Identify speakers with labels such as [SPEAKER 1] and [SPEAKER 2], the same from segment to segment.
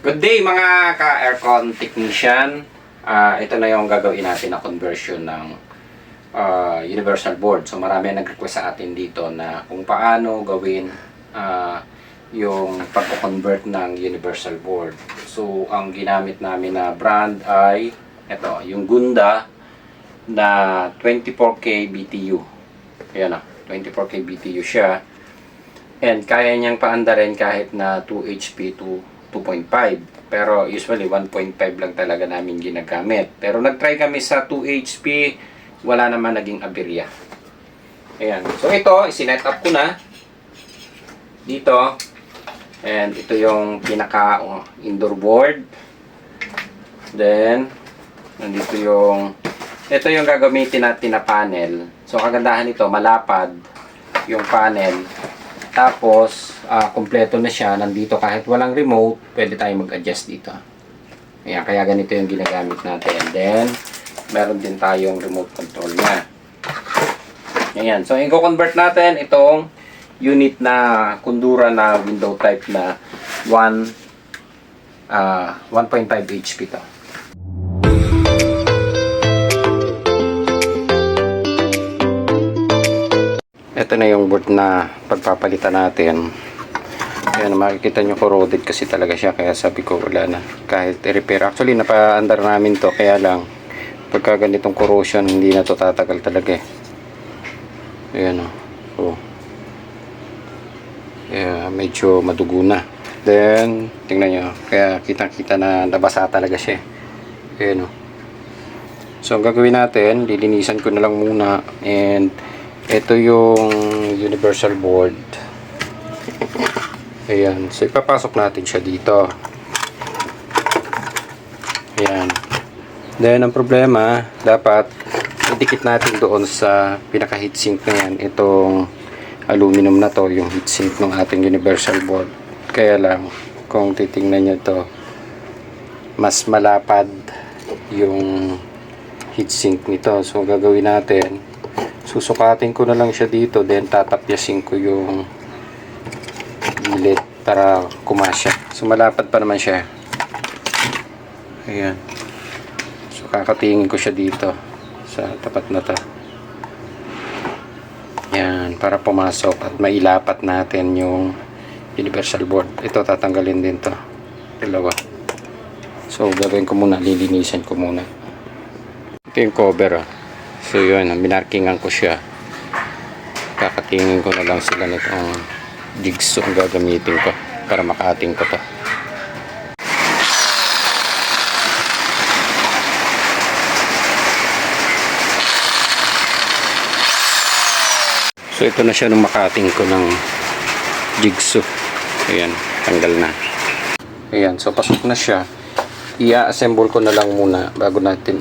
[SPEAKER 1] Good day mga ka-aircon technician. Ito na yung gagawin natin na conversion ng universal board. So marami nag-request sa atin dito na kung paano gawin yung pag-convert ng universal board. So ang ginamit namin na brand ay ito, yung Gunda na 24K BTU. Ayan na, 24K BTU siya. And kaya niyang paandarin kahit na 2 HP to 2.5. Pero usually 1.5 lang talaga namin ginagamit. Pero nag-try kami sa 2 HP, wala naman naging aberya. Ayan. So ito, isinet up ko na dito. And ito yung pinaka indoor board. Then nandito yung ito yung gagamitin natin na panel. So kagandahan nito, malapad yung panel. Tapos, kompleto na siya. Nandito kahit walang remote, pwede tayong mag-adjust dito. Ayan, kaya ganito yung ginagamit natin. And then, meron din tayong remote control niya. Ayan. So, i-convert natin itong unit na kundura na window type na 1.5 HP to. Ito na yung board na pagpapalitan natin. Ayan, makikita nyo corroded kasi talaga siya. Kaya sabi ko wala na. Kahit i-repair. Actually, napa-under namin to. Kaya lang, pagka ganitong corrosion, hindi na to tatagal talaga eh. Ayan o. Oh. Yeah, medyo madugo na. Then, tingnan nyo. Kaya kitang-kita na nabasa talaga siya. Ayan o. So, ang gagawin natin, lilinisan ko na lang muna. And, ito yung universal board. Ayan. So, ipapasok natin siya dito. Ayan. Then, ang problema, dapat idikit natin doon sa pinaka heatsink na yan. Itong aluminum na to, yung heatsink ng ating universal board. Kaya lang, kung titingnan nyo to, mas malapad yung heatsink nito. So, gagawin natin, susukatin ko na lang siya dito, then tatapyasin ko yung gilid para kumasya. So malapad pa naman siya. Ayan. So kakatingin ko siya dito sa tapat na to. Ayan, para pumasok at mailapat natin yung universal board. Ito tatanggalin din to. Dalawa. So gagawin ko muna, lilinisan ko muna. Ito yung cover . So yun, minarkingan ko siya. Kakatingin ko na lang sila nitong jigsaw ang gagamitin ko para makating ko to. So ito na siya nung makating ko ng jigsaw. Ayan, tanggal na. Ayan, so pasok na siya. I-assemble ko na lang muna bago natin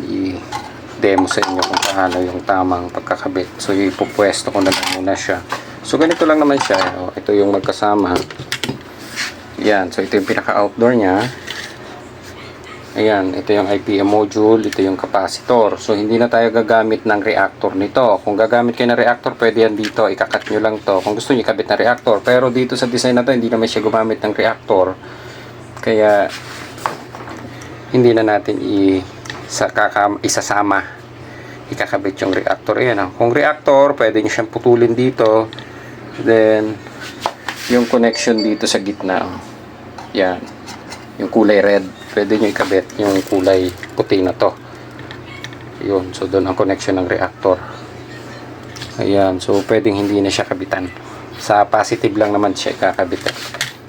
[SPEAKER 1] demo sa inyo kung paano yung tamang pagkakabit. So ipupwesto ko na lang muna siya. So ganito lang naman siya. Ito yung magkasama. Yan. So ito yung pinaka-outdoor niya. Ayan. Ito yung IPM module. Ito yung capacitor. So hindi na tayo gagamit ng reactor nito. Kung gagamit kayo ng reactor, pwede yan dito. Ikakat nyo lang to. Kung gusto nyo ikabit na reactor. Pero dito sa design na to, hindi naman siya gumamit ng reactor. Kaya hindi na natin isasama, ikakabit yung reactor. Ayan, kung reactor, pwede nyo siyang putulin dito, then yung connection dito sa gitna, yan, yung kulay red, pwede nyo ikabit yung kulay puti na to. Yun, so doon ang connection ng reactor. Ayan, so pwedeng hindi na siya kabitan. Sa positive lang naman siya ikakabit.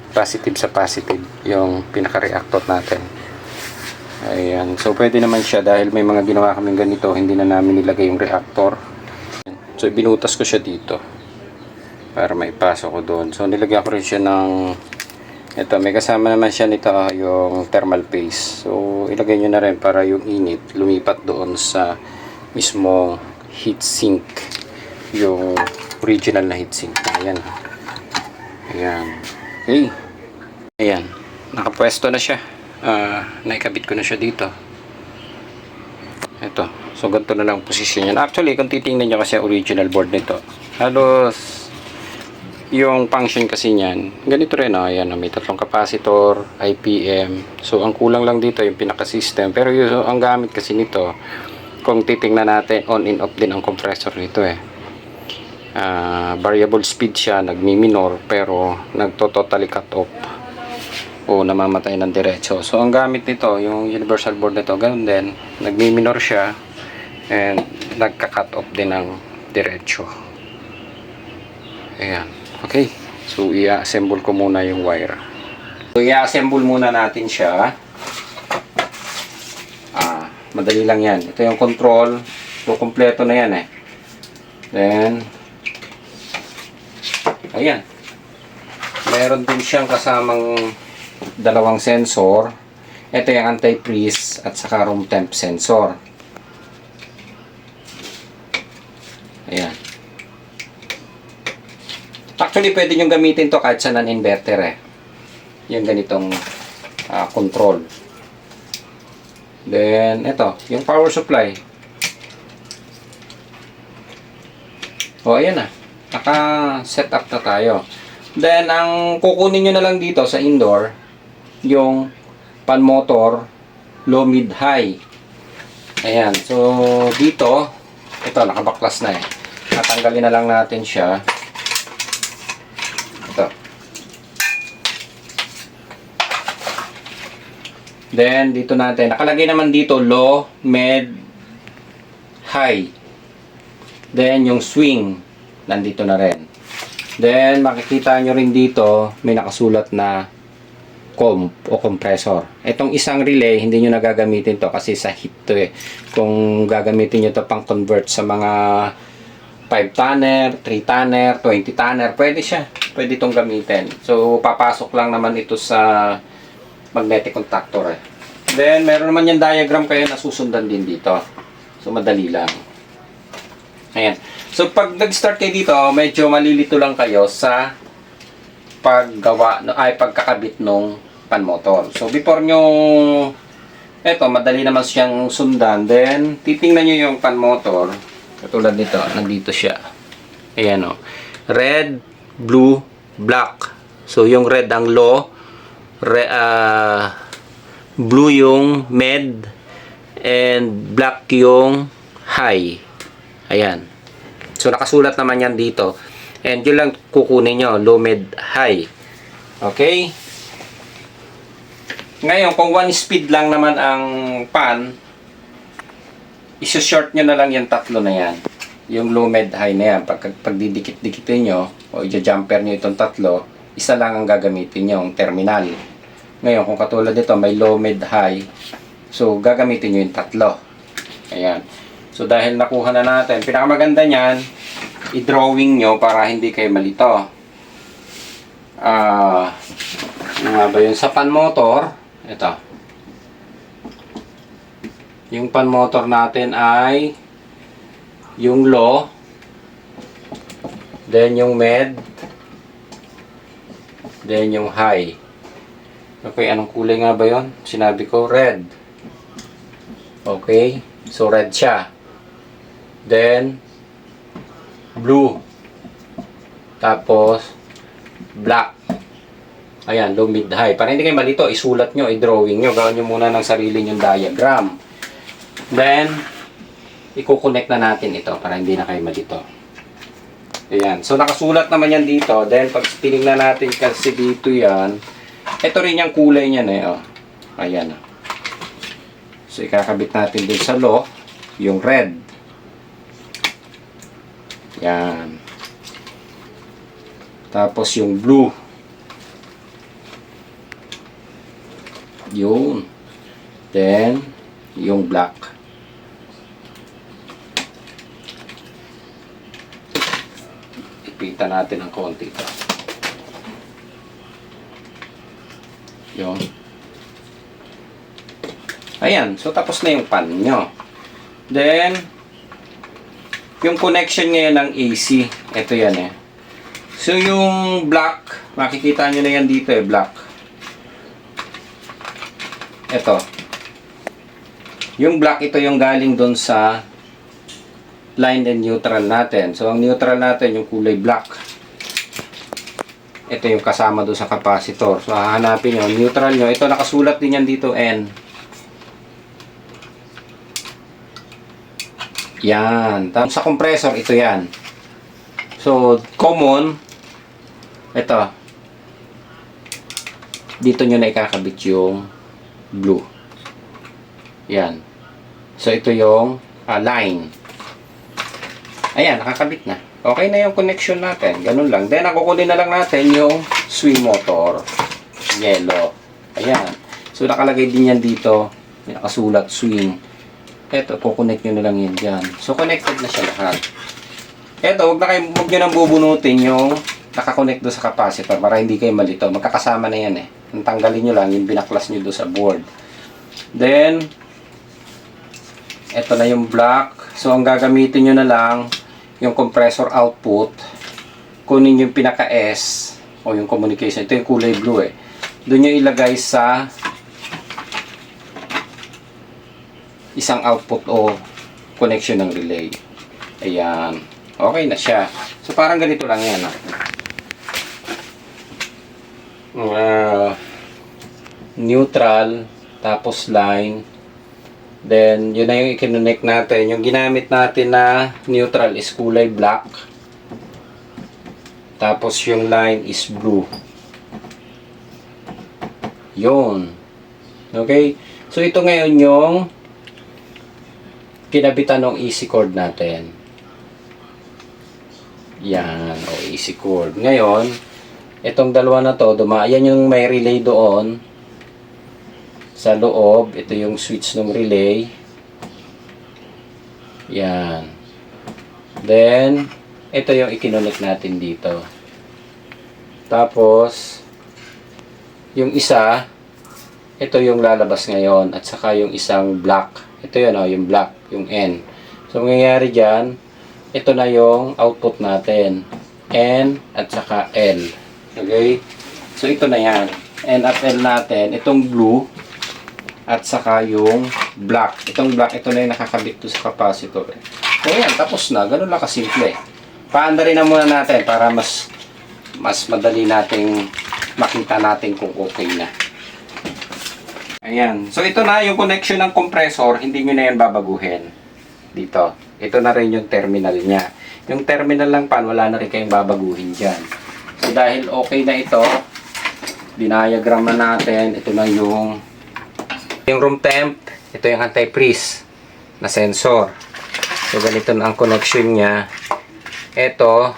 [SPEAKER 1] Positive sa positive yung pinaka reactor natin. Ayan. So, pwede naman siya dahil may mga ginawa kaming ganito, hindi na namin nilagay yung reactor. So, binutas ko siya dito para maipasok ko doon. So, nilagyan ko rin siya ng ito, may kasama naman siya nito yung thermal paste. So, ilagay nyo na rin para yung init lumipat doon sa mismo heatsink, yung original na heatsink. Ayan. Ayan. Okay. Ayan. Nakapwesto na siya. Naikabit ko na siya dito. Ito. So, ganito na lang posisyon yan. Actually, kung titingnan nyo kasi original board nito, halos yung function kasi niyan, ganito rin, ayan, may tatlong capacitor, IPM. So, ang kulang lang dito yung pinaka-system. Pero yung, ang gamit kasi nito, kung titingnan natin, on and off din ang compressor nito eh. Variable speed siya, nagmi-minor, pero nagto-totally cut off o namamatay ng diretso. So, ang gamit nito, yung universal board nito, ganun din, nagmi-minor siya, and nagka-cut off din ng diretso. Ayan. Okay. So, i-assemble ko muna yung wire. So, i-assemble muna natin siya. Madali lang yan. Ito yung control. So, kompleto na yan eh. Then, ayan. Meron din siyang kasamang dalawang sensor. Ito yung anti-freeze at saka room temp sensor. Ayan. Actually, pwede nyo gamitin to kahit sa non-inverter eh. Yung ganitong control. Then, ito, yung power supply. O, ayan na. Naka-set up na tayo. Then, ang kukunin nyo na lang dito sa indoor, yung pan motor, low, mid, high. Ayan. So, dito, ito, nakabaklas na eh. Natanggalin na lang natin siya. Ito. Then, dito natin. Nakalagay naman dito, low, mid, high. Then, yung swing, nandito na rin. Then, makikita nyo rin dito, may nakasulat na comp o compressor. Itong isang relay, hindi nyo nagagamitin to kasi sa heat to eh. Kung gagamitin nyo to pang convert sa mga 5 tanner, 3 tanner, 20 tanner, pwede siya. Pwede itong gamitin. So, papasok lang naman ito sa magnetic contactor eh. Then, meron naman yung diagram kayo na susundan din dito. So, madali lang. Ayan. So, pag nag-start kayo dito, medyo malilito lang kayo sa pagkakabit nung pan motor. So, before nyo, eto, madali naman siyang sundan. Then, titingnan nyo yung pan motor. Katulad nito, nandito siya. Ayan o. Red, blue, black. So, yung red ang low, blue yung mid, and black yung high. Ayan. So, nakasulat naman yan dito. And yun lang kukunin nyo, low, mid, high. Okay? Ngayon, kung 1 speed lang naman ang pan, iso-short nyo na lang yung tatlo na yan. Yung low, mid, high na yan. Pag didikit-dikitin nyo, o i-jumper nyo itong tatlo, isa lang ang gagamitin nyo, yung terminal. Ngayon, kung katulad nito, may low, mid, high. So, gagamitin nyo yung tatlo. Ayan. So, dahil nakuha na natin, pinakamaganda niyan, i-drawing nyo para hindi kayo malito. Ano nga ba yun? Sa pan motor, ito. Yung pan motor natin ay yung low, then yung mid, then yung high. Okay, anong kulay nga ba yun? Sinabi ko, red. Okay, so red siya. Then, blue. Tapos, black. Ayan, low, mid, high. Para hindi kayo malito, isulat nyo, i-drawing nyo. Gawin nyo muna ng sarili nyong diagram. Then, i-connect na natin ito para hindi na kayo malito. Ayan. So, nakasulat naman yan dito. Then, pag tinignan natin kasi dito yan, ito rin yung kulay niyan eh. Oh. Ayan. So, ikakabit natin din sa low, yung red. Yan. Tapos yung blue. Yun. Then, yung black. Ipita natin ng konti ito. Yun. Ayan. So, tapos na yung pan nyo. Then, yung connection ngayon ng AC. Ito yan eh. So, yung black, makikita nyo na yan dito eh, black. Ito. Yung black, ito yung galing doon sa line and neutral natin. So, ang neutral natin, yung kulay black. ito yung kasama doon sa capacitor. So, hahanapin nyo, neutral nyo. Ito, nakasulat din yan dito, N. Yan. Tapos sa compressor, ito yan. So, common, ito. Dito nyo na ikakabit yung blue. Yan. So, ito yung line. Ayan, nakakabit na. Okay na yung connection natin. Ganun lang. Then, kukunin na lang natin yung swing motor. Yellow. Ayan. So, nakalagay din yan dito. May nakasulat, swing. Eto, kukonect nyo na lang yan dyan. So, connected na siya lahat. Eto, huwag nyo nang bubunutin yung nakakonect doon sa capacitor para hindi kayo malito. Magkakasama na yan eh. Tanggalin nyo lang yung binaklas nyo doon sa board. Then, eto na yung black. So, ang gagamitin nyo na lang yung compressor output, kunin yung pinaka-S o yung communication. Ito yung kulay blue eh. Doon nyo ilagay sa isang output o connection ng relay. Ayan. Okay na siya. So, parang ganito lang yan. Neutral, tapos line. Then, yun na yung i-connect natin. Yung ginamit natin na neutral is kulay black. Tapos, yung line is blue. Yun. Okay? So, ito ngayon yung kinabitan ng easy cord natin. Yan. O, easy cord. Ngayon, itong dalawa na to, yan yung may relay doon. Sa loob, ito yung switch ng relay. Yan. Then, ito yung i-connect natin dito. Tapos, yung isa, ito yung lalabas ngayon. At saka yung isang black. Ito yun, yung black, yung N. So, mangyayari dyan, ito na yung output natin. N at saka L. Okay? So, ito na yan. N at L natin. Itong blue, at saka yung black. Itong black, ito na yung nakakabit to sa capacitor. So, yan, tapos na. Ganun lang kasimple. Paandarin na muna natin para mas madali nating makita natin kung okay na. Ayan. So, ito na yung connection ng compressor. Hindi nyo na yan babaguhin. Dito. Ito na rin yung terminal niya. Yung terminal lang pan, wala na rin kayong babaguhin dyan. So, dahil okay na ito, dinayagram na natin. Ito na yung room temp, ito yung anti-freeze na sensor. So, ganito na ang connection niya. Ito,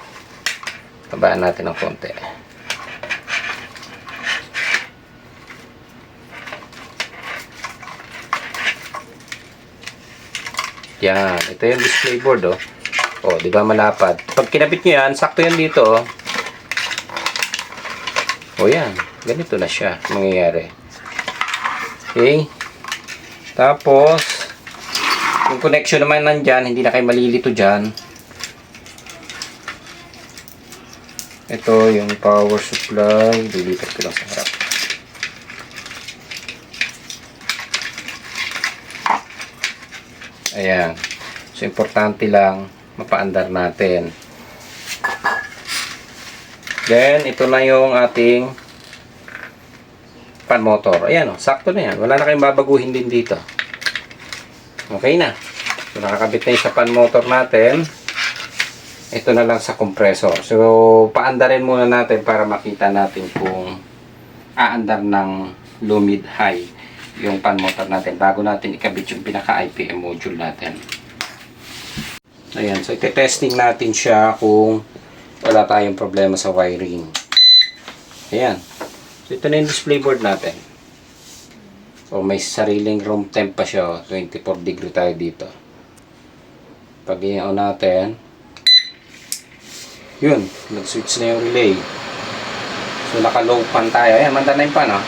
[SPEAKER 1] tabaan natin ng konti. Yan, ito yung display board, oh. Oh, di ba malapad? Pag kinabit nyo yan, sakto yan dito, oh. Oh, yan. Ganito na siya mangyayari. Okay? Tapos, yung connection naman nandyan, hindi na kayo malilito dyan. Ito yung power supply. Dilipat ko lang sa harap. Ayan. So, importante lang mapaandar natin. Then, ito na yung ating fan motor. Ayan, sakto na yan. Wala na kayong babaguhin din dito. Okay na. So, nakakabit na yung sa fan motor natin. Ito na lang sa compressor. So, paandarin muna natin para makita natin kung aandar ng low, mid, high yung fan motor natin bago natin ikabit yung pinaka-IPM module natin. Ayan. So, ite-testing natin siya kung wala tayong problema sa wiring. Ayan. So, ito na yung display board natin. So, may sariling room temp pa siya. 24 degree tayo dito. Pag i-on natin, yun, nag-switch na yung relay. So, naka-low pan tayo. Ayan, manda na yung pan, oh.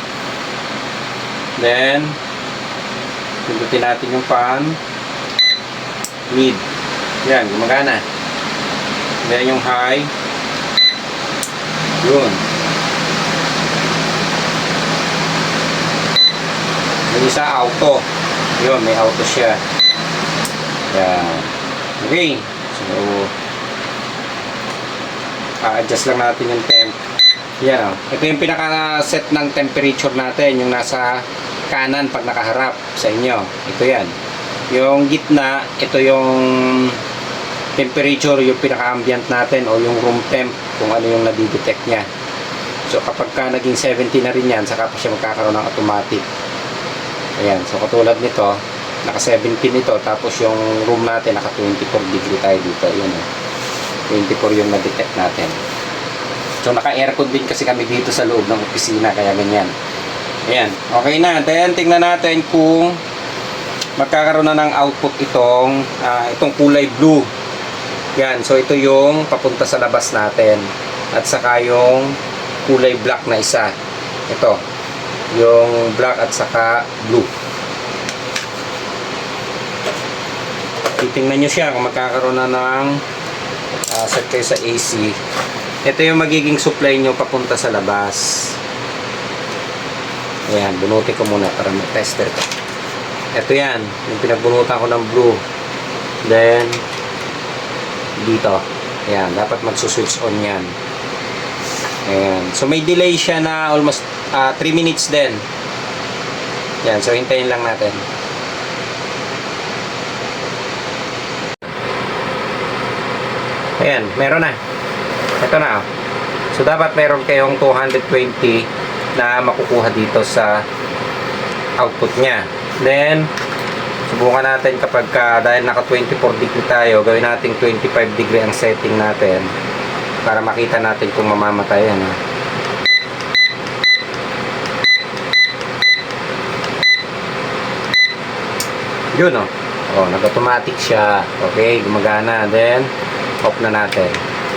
[SPEAKER 1] Then, pindutin natin yung pan. Mid. Yan, gumagana. Then, yung high. Yun. Yung isa, auto. Yun, may auto siya. Yan. Okay. So, a-adjust lang natin yung temp. Yan, oh. Ito yung pinaka-set ng temperature natin, yung nasa kanan pag nakaharap sa inyo. Ito yan. Yung gitna, ito yung temperature, yung pinaka-ambient natin o yung room temp, kung ano yung nadidetect niya. So kapag ka naging 70 na rin yan, saka pa siya magkakaroon ng automatic. Ayan, so katulad nito, naka 17 ito, tapos yung room natin naka 24 degree tayo dito. Ayan, 24 yung na-detect natin. So naka-aircon din kasi kami dito sa loob ng opisina, kaya ganyan. Ayan, okay na. Then tingnan natin kung magkakaroon na ng output itong kulay blue. Yan, so ito yung papunta sa labas natin. At saka yung kulay black na isa. Ito, yung black at saka blue. Titingnan nyo siya kung magkakaroon na ng set kayo sa AC. Ito yung magiging supply nyo papunta sa labas. Ayan, bunutin ko muna para mag-tester ito. Ito yan, yung pinagbunutan ko ng blue. Then, dito. Ayan, dapat magsuswitch on yan. Ayan, so may delay siya na almost 3 minutes din. Ayan, so hintayin lang natin. Ayan, meron na. Ito na. So dapat meron kayong 220 na makukuha dito sa output niya. Then subukan natin kapag dahil naka 24 degree tayo, gawin natin 25 degree ang setting natin para makita natin kung mamamatay yan. Yun nag-automatic siya. Okay, gumagana. Then off na natin.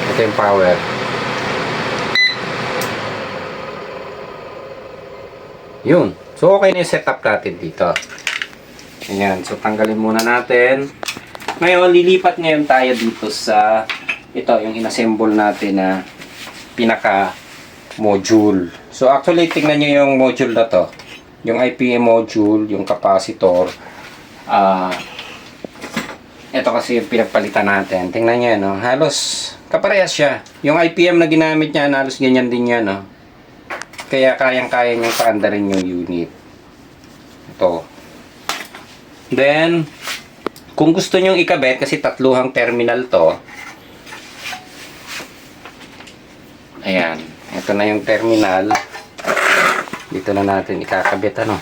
[SPEAKER 1] Ito yung power. Yun. So, okay na yung setup natin dito. Ayan. So, tanggalin muna natin. Ngayon, lilipat ngayon tayo dito sa ito, yung inassemble natin na pinaka-module. So, actually, tingnan nyo yung module na to. Yung IPM module, yung capacitor. Ito kasi yung pinagpalitan natin. Tingnan nyo, no? Halos kaparehas siya. Yung IPM na ginamit niya, halos ganyan din yan, no? Kaya kayang-kaya niyang paandarin yung unit. Ito. Then, kung gusto nyong ikabit, kasi tatluhang terminal to. Ayan. Ito na yung terminal. Dito na natin ikakabit, ano?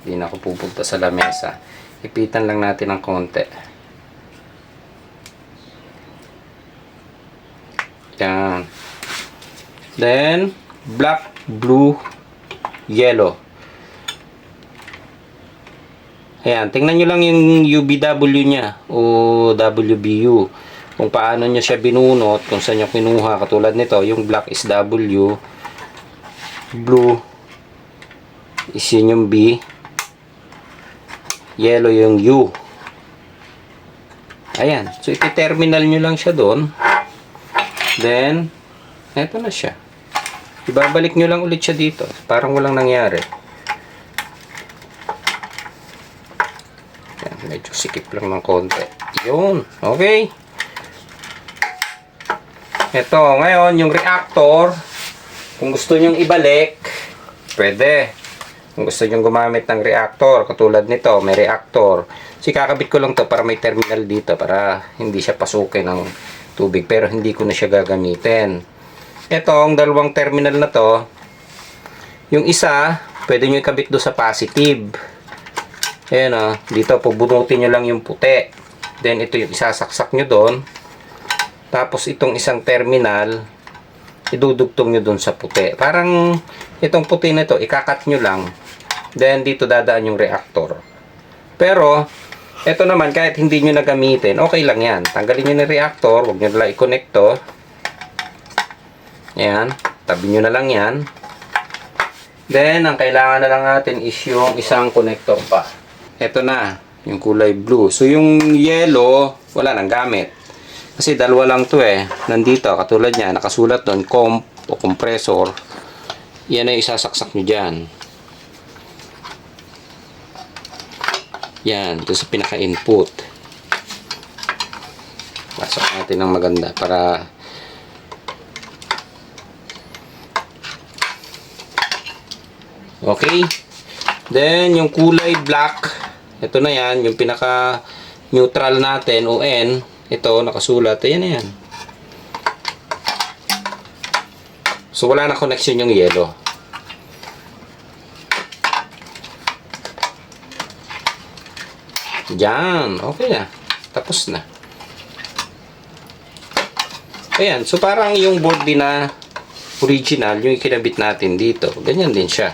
[SPEAKER 1] Hindi na ako pupunta sa lamesa. Ipitan lang natin ng konti. Yan. Then, black, blue, yellow. Ayan, tingnan nyo lang yung UBW nya o WBU. Kung paano nyo siya binunot, kung saan nyo kinuha. Katulad nito, yung black is W, blue is yun yung B, yellow yung U. Ayan, so iti-terminal nyo lang siya doon. Then, eto na siya. Ibabalik nyo lang ulit siya dito. Parang walang nangyari. Yan, medyo sikip lang ng konti. Yun. Okay. Ito, ngayon, yung reactor, kung gusto nyong ibalik, pwede. Kung gusto nyong gumamit ng reactor, katulad nito, may reactor. So, kakabit ko lang to para may terminal dito, para hindi siya pasukin ng tubig, pero hindi ko na siya gagamitin. Itong dalawang terminal na to, yung isa pwede nyo ikabit do sa positive. Ayan dito pubunutin nyo lang yung puti, then ito yung isasaksak nyo doon, tapos itong isang terminal idudugtong nyo doon sa puti. Parang itong puti na ito ikakat nyo lang, then dito dadaan yung reactor. Pero ito naman, kahit hindi nyo nagamitin, okay lang yan. Tanggalin nyo na reactor, huwag nyo nalang i-connect to. Ayan, tabi nyo na lang yan. Then, ang kailangan na lang natin is yung isang connector pa. Ito na, yung kulay blue. So, yung yellow, wala nang gamit. Kasi dalawa lang to nandito, katulad niya, nakasulat doon, comp o compressor. Yan ay isasaksak nyo dyan. Yan, ito sa pinaka-input. Pasok natin ng maganda para Okay? Then, yung kulay black, ito na yan, yung pinaka neutral natin, o N, ito, nakasulat, ayan na yan. So, wala na connection yung yellow. Yan, okay na. Tapos na. Ayan, so parang yung board din na original, yung ikinabit natin dito, ganyan din siya.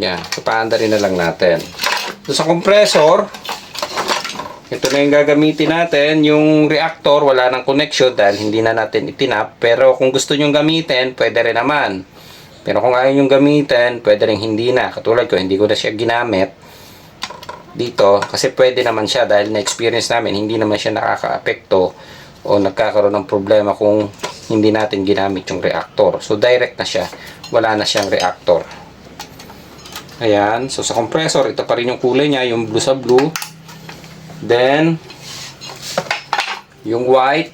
[SPEAKER 1] Yan, papaanda rin na lang natin. So, sa compressor, ito na yung gagamitin natin. Yung reactor, wala nang connection dahil hindi na natin itinap. Pero kung gusto nyo gamitin, pwede rin naman. Pero kung ayaw nyo gamitin, pwede rin hindi na. Katulad ko, hindi ko na siya ginamit dito. Kasi pwede naman siya dahil na-experience namin, hindi naman siya nakaka-apekto o nagkakaroon ng problema kung hindi natin ginamit yung reactor. So, direct na siya. Wala na siyang reactor. Ayan. So, sa compressor, ito pa rin yung kulay niya, yung blue sa blue. Then, yung white,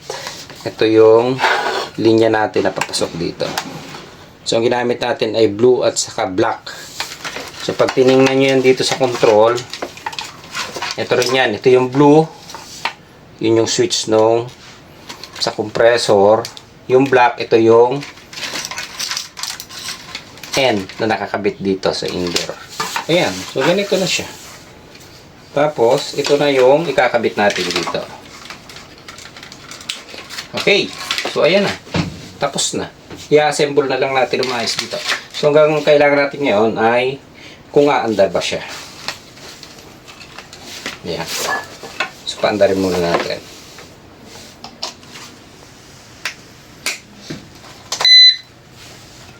[SPEAKER 1] ito yung linya natin na papasok dito. So, ang ginamit natin ay blue at saka black. So, pag tinignan nyo yan dito sa control, ito rin yan. Ito yung blue. Yun yung switch nung sa compressor. Yung black, ito yung N na nakakabit dito sa indoor. Ayan. So, ganito na siya. Tapos, ito na yung ikakabit natin dito. Okay. So, ayan na. Tapos na. I-assemble na lang natin umayos dito. So, hanggang kailangan natin ngayon ay kung aandar ba siya. Ayan. So, paandarin muna natin.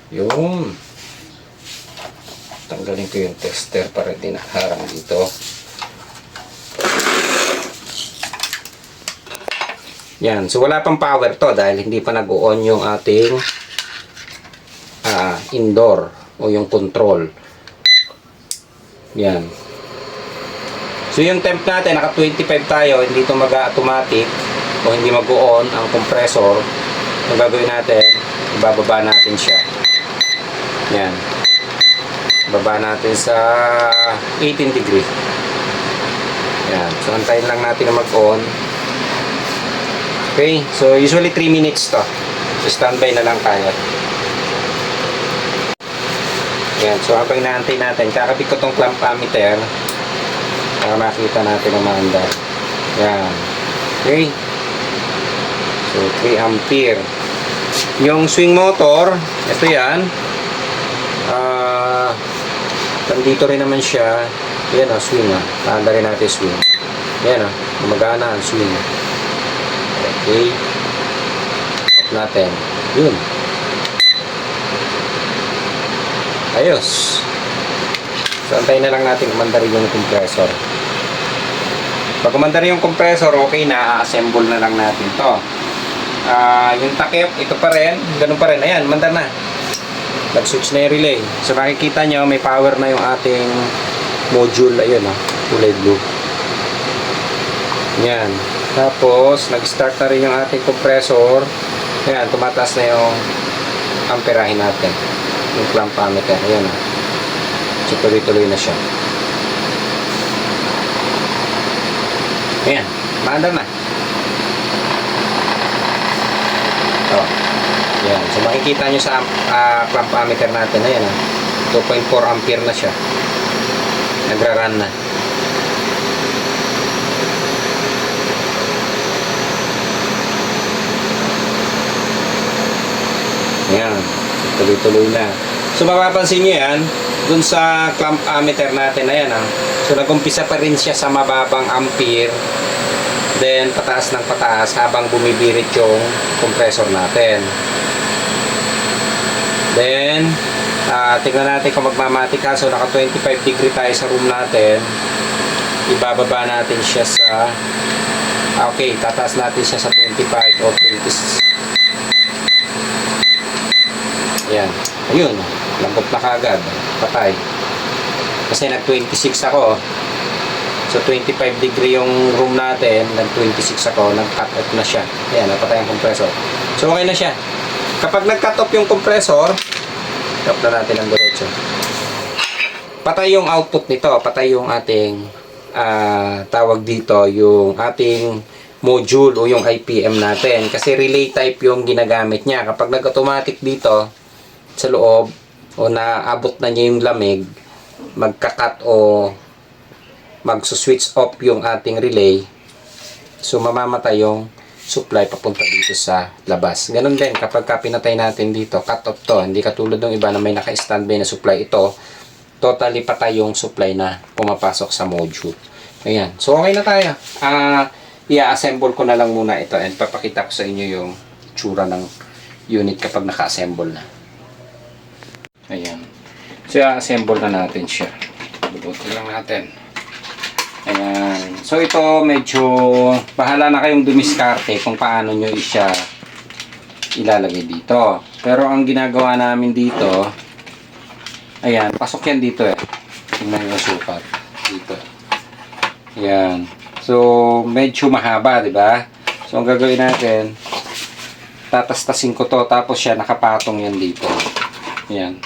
[SPEAKER 1] Yun. Tanggalin ko yung tester para di nakaharang dito. Yan. So, wala pang power to dahil hindi pa nag-on yung ating indoor o yung control. Yan. So, yung temp natin, naka 25 tayo, hindi ito mag-automatic o hindi mag-on ang compressor. Ang gagawin natin, ibababa natin siya. Yan. Baba natin sa 18 degree. Yan. So, antayin lang natin na mag-on. Okay. So, usually 3 minutes to. So, standby na lang tayo. Yan. So, habang inaantay natin, kakabit ko tong clamp ammeter para makita natin ang maandar. Yan. Okay. So, 3 ampere. Yung swing motor, ito yan. Nandito rin naman siya. Yan o, swing o. Paanda rin natin swing. Yan o, gumagana ang swing. Okay. Off natin. Yun. Ayos. So, antayin na lang natin umandar yung compressor. Pag umandar yung compressor, okay na. Assemble na lang natin to. Yung takip, ito pa rin. Ganun pa rin. Ayan, umandar na. Nag-switch na yung relay. So, makikita nyo, may power na yung ating module. Ayun, kulay blue. Yan. Tapos, nag-start na rin yung ating compressor. Ayan, tumataas na yung amperahin natin. Yung clamp ammeter. Ayan, so, tuloy-tuloy na siya. Ayan, maandar na. Oh. Yan. So, makikita nyo sa clamp ammeter natin. Ayan, 2.4 ampere na siya. Nagra-run na. Ayan. So, tuloy-tuloy na. So, mapapansin nyo yan, dun sa clamp ammeter natin. Ayan, So, nag-umpisa pa rin siya sa mababang ampere. Then, pataas ng pataas habang bumibirit yung compressor natin. Then, tingnan natin kung magmamatic ha. So, naka 25 degree tayo sa room natin. Ibababa natin siya sa okay, tataas natin siya sa 25 o 20. Ayan. Ayun. Lambot na kagad. Patay. Kasi nag 26 ako. So, 25 degree yung room natin. Nag 26 ako. Nag-cut off na siya. Ayan. Napatay ang compressor. So, okay na siya. Kapag nag-cut off yung compressor, Stop na natin ang diretso. Patay yung output nito. Patay yung ating tawag dito, yung ating module o yung IPM natin. Kasi relay type yung ginagamit niya. Kapag nag-automatic dito sa loob o naabot na niya yung lamig, magka-cut o magsuswitch off yung ating relay. So, mamamatay yung supply papunta dito sa labas. Ganun din, kapag pinatay natin dito, cut off to. Hindi katulad ng iba na may naka-standby na supply. Ito, totally patay yung supply na pumapasok sa module. Ayan. So, okay na tayo. I-assemble ko na lang muna ito and papakita ko sa inyo yung tsura ng unit kapag naka-assemble na. Ayan. So, i-assemble na natin siya. Bubutin lang natin. Ayan. So, ito medyo bahala na kayong dumiskarte kung paano nyo siya ilalagay dito. Pero ang ginagawa namin dito, ayan, pasok yan dito eh. Tingnan yung sukat. Dito. Ayan. So, medyo mahaba, di ba? So, ang gagawin natin, tatastasin ko to, tapos siya nakapatong yan dito. Ayan.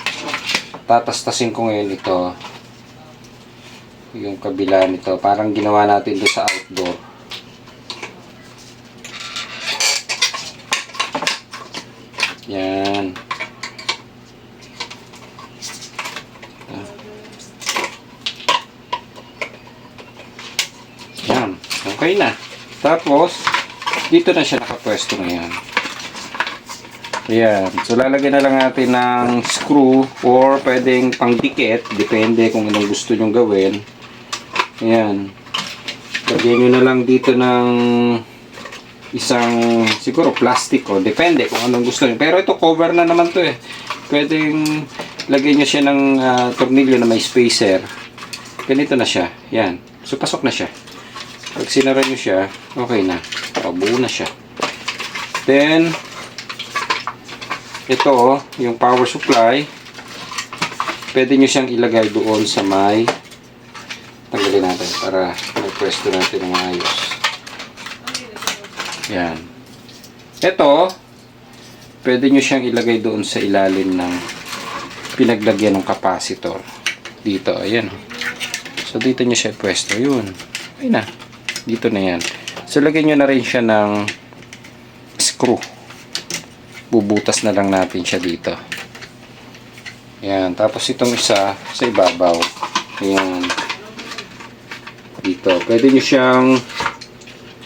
[SPEAKER 1] Tatastasin ko ngayon ito. Yung kabila nito, parang ginawa natin doon sa outdoor. Yan. Yan. Okay na. Tapos, dito na siya nakapwesto ngayon. Ayan. So, lalagyan na lang natin ng screw or pwedeng pangdikit. Depende kung anong gusto nyong gawin. Ayan. Lagyan nyo na lang dito ng isang, siguro plastic o. Depende kung anong gusto nyo. Pero ito cover na naman to eh. Pwedeng lagyan nyo siya ng tornilyo na may spacer. Ganito na siya. Ayan. So pasok na siya. Pag sinara nyo siya, okay na. Buo na siya. Then, ito yung power supply. Pwede nyo siyang ilagay doon sa may tanggalin natin para mag-pwesto natin ng ayos. Yan. Ito, pwede nyo siyang ilagay doon sa ilalim ng pinaglagyan ng capacitor. Dito, ayan. So, dito nyo siya pwesto. Yun. Ayun na. Dito na yan. So, lagyan nyo na rin siya ng screw. Bubutas na lang natin siya dito. Ayan. Tapos, itong isa sa ibabaw. Ayan. Dito. Pwede nyo siyang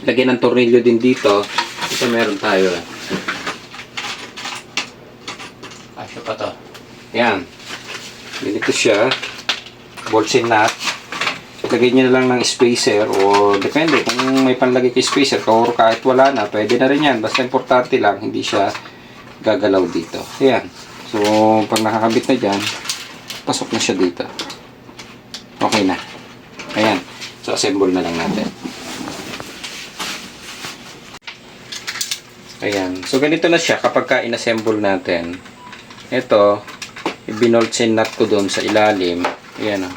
[SPEAKER 1] lagyan ng tornilyo din dito. Ito meron tayo. Asya pa to. Yan. Ganito siya. Bolts and nut. Lagyan nyo na lang ng spacer o depende kung may panlagay kay spacer or kahit wala na, pwede na rin yan. Basta importante lang, hindi siya gagalaw dito. Ayan. So, pag nakakabit na dyan, pasok na siya dito. Okay na. Ayan. So, assemble na lang natin. Ayan. So, ganito na siya kapag ka-inassemble natin. Ito, ibinolts and nut ko doon sa ilalim. Ayan o.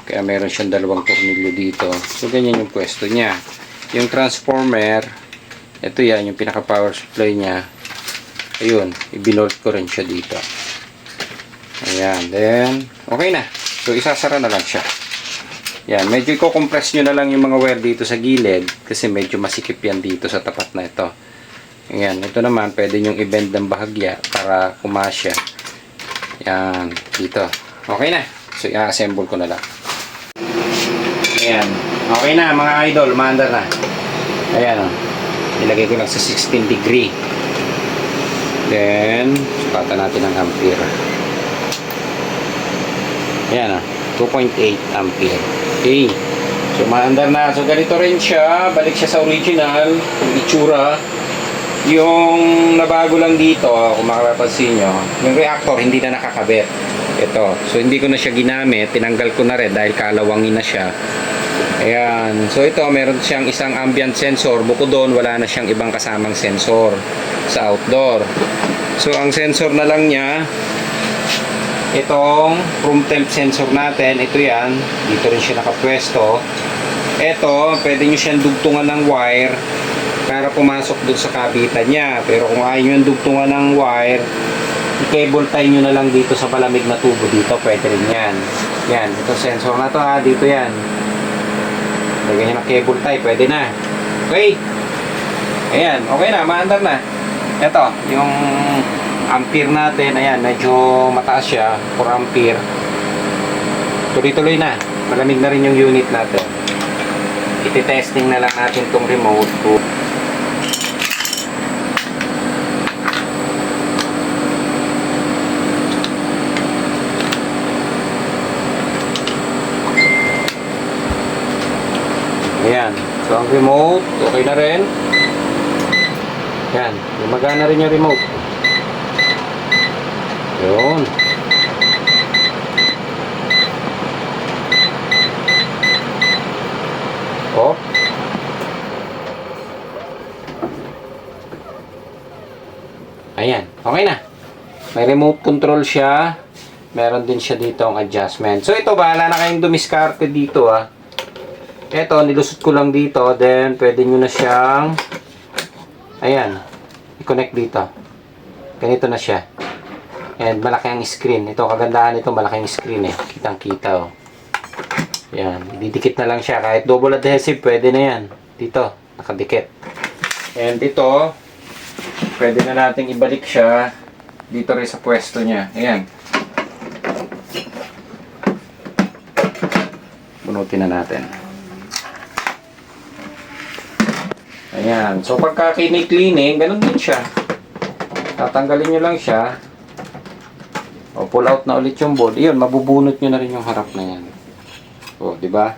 [SPEAKER 1] Kaya meron siyang dalawang tornilyo dito. So, ganyan yung pwesto niya. Yung transformer, ito yan, yung pinaka-power supply niya. Ayun, ibinolt ko rin siya dito. Ayan. Then, okay na. So, isasara na lang siya. Yan, medyo i-compress nyo na lang yung mga wire dito sa gilid kasi medyo masikip yan dito sa tapat na ito. Ayan, ito naman pwede nyong i-bend ng bahagya para kumasya. Yan, dito. Okay na. So, i-assemble ko na lang. Ayan. Okay na mga idol, maandar na. Ayan o. Ilagay ko lang sa 16 degree. Then, sukatan natin ang ampere. Ayan o. 2.8 ampere. Okay. So, maandar na. So, ganito rin siya. Balik siya sa original. Yung itsura. Yung nabago lang dito, kung makapapansin nyo, yung reactor hindi na nakakabit. Ito. So, hindi ko na siya ginamit. Tinanggal ko na rin dahil kalawangin na siya. Ayan. So, ito, meron siyang isang ambient sensor. Bukod doon, wala na siyang ibang kasamang sensor sa outdoor. So, ang sensor na lang niya, itong room temp sensor natin, ito yan, dito rin siya nakapwesto. Ito, pwede nyo siyang dugtungan ng wire para pumasok doon sa kabitan niya. Pero kung ayaw nyo dugtungan ng wire, i-cable tie nyo na lang dito sa palamig na tubo dito. Pwede rin yan. Yan, ito sensor na to ha. Dito yan. Lagyan nyo ng cable tie. Pwede na. Okay. Ayan, okay na. Maandar na. Ito, yung ampere natin. Ayan, medyo mataas siya. 4 ampere. Tuloy-tuloy na. Malamig na rin yung unit natin. Iti-testing na lang natin tong remote to. Ayan. So, ang remote, okay na rin. Ayan. Gumagana rin yung remote. Yun. Oh. Ayan. Okay na. May remote control siya. Meron din siya dito ang adjustment. So, ito, bahala na kayong dumiskarte dito, ah. Ito, nilusot ko lang dito. Then, pwede nyo na siyang ayan, i-connect dito. Ganito na siya. And malaki ang screen. Ito, kagandahan nito, malaki ang screen eh. Kitang-kita, oh. Ayan, didikit na lang siya. Kahit double adhesive, pwede na yan. Dito, nakadikit. And dito, pwede na nating ibalik siya dito rin sa pwesto niya. Ayan. Bunutin na natin. Ayan. So, pagka kini-cleaning, ganun din siya. Tatanggalin nyo lang siya. O, pull out na ulit yung board. Iyon, mabubunot nyo na rin yung harap na yan. O, diba?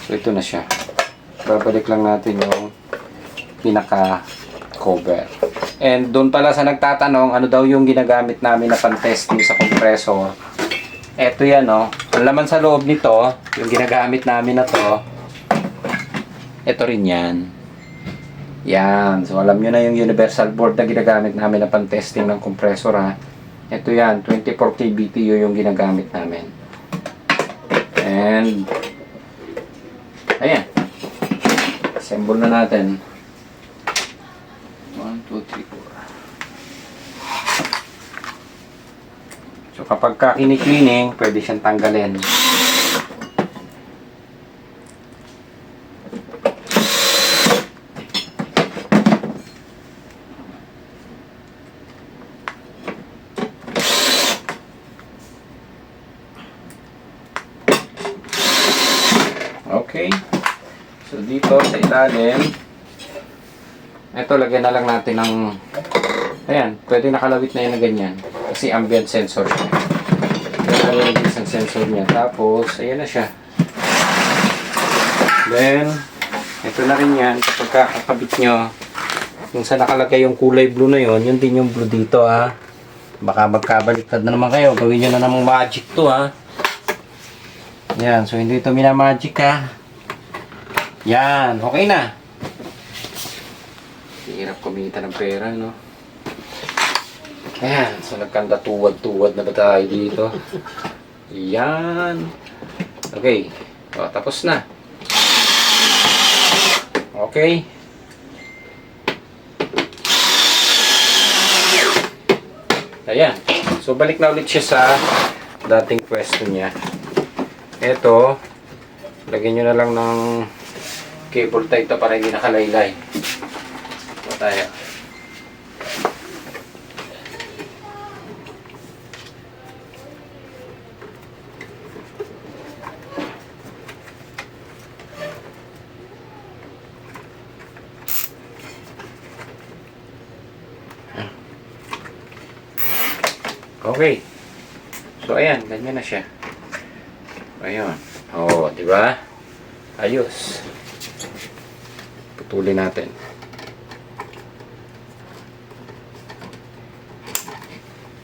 [SPEAKER 1] So, ito na siya. Babalik lang natin yung pinaka-cover. And, doon pala sa nagtatanong, ano daw yung ginagamit namin na pan-testing sa compressor. Ito yan, o. Ang laman sa loob nito, yung ginagamit namin na to, ito rin yan. Yan. So, alam nyo na yung universal board na ginagamit namin na pan-testing ng compressor, ha. Ito yan. 24K BTU yung ginagamit namin. And, ayan. Assemble na natin. 1, 2, 3, 4. So, kapag kini-cleaning, pwede siyang tanggalin. Okay. So, dito sa ilalim, ito, lagyan na lang natin ng, ayan, pwede nakalawit na yun na ganyan. Kasi ambient sensor siya. Kaya yung isang sensor niya. Tapos, ayan na siya. Then, ito na rin yan. Kapag kakabit nyo, kung saan nakalagay yung kulay blue na yun, yun din yung blue dito, ha. Baka magkabaliktad na naman kayo. Gawin nyo na namang magic to, ha. Yan, so hindi ito minamagic, ha. Yan, okay na. Hirap kumita ng pera, no? Ayan, so nagkanda tuwad-tuwad na ba tayo dito? Yan. Okay, o, tapos na. Okay. Ayan, so balik na ulit siya sa dating pwesto niya. Ito, lagyan nyo na lang ng cable tie ito para hindi nakalaylay. Ito tayo. Okay. So, ayan. Ganyan na siya. Ayun. Oo, di ba? Ayos. Putulin natin.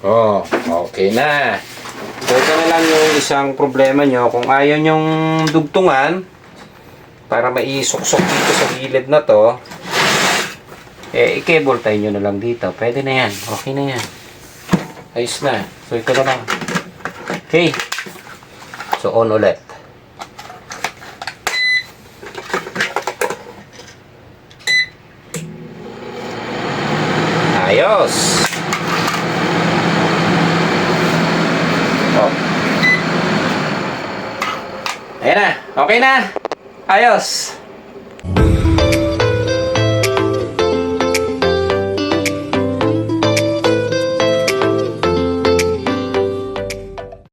[SPEAKER 1] Oh, okay na. So, ito na lang yung isang problema nyo. Kung ayaw nyong dugtungan, para maisuksok dito sa gilid na to, eh, i-cable tie nyo na lang dito. Pwede na yan. Okay na yan. Ayos na. So, ito na lang. Okay. So, on ulit. Ayos. Ayan na. Okay na. Ayos.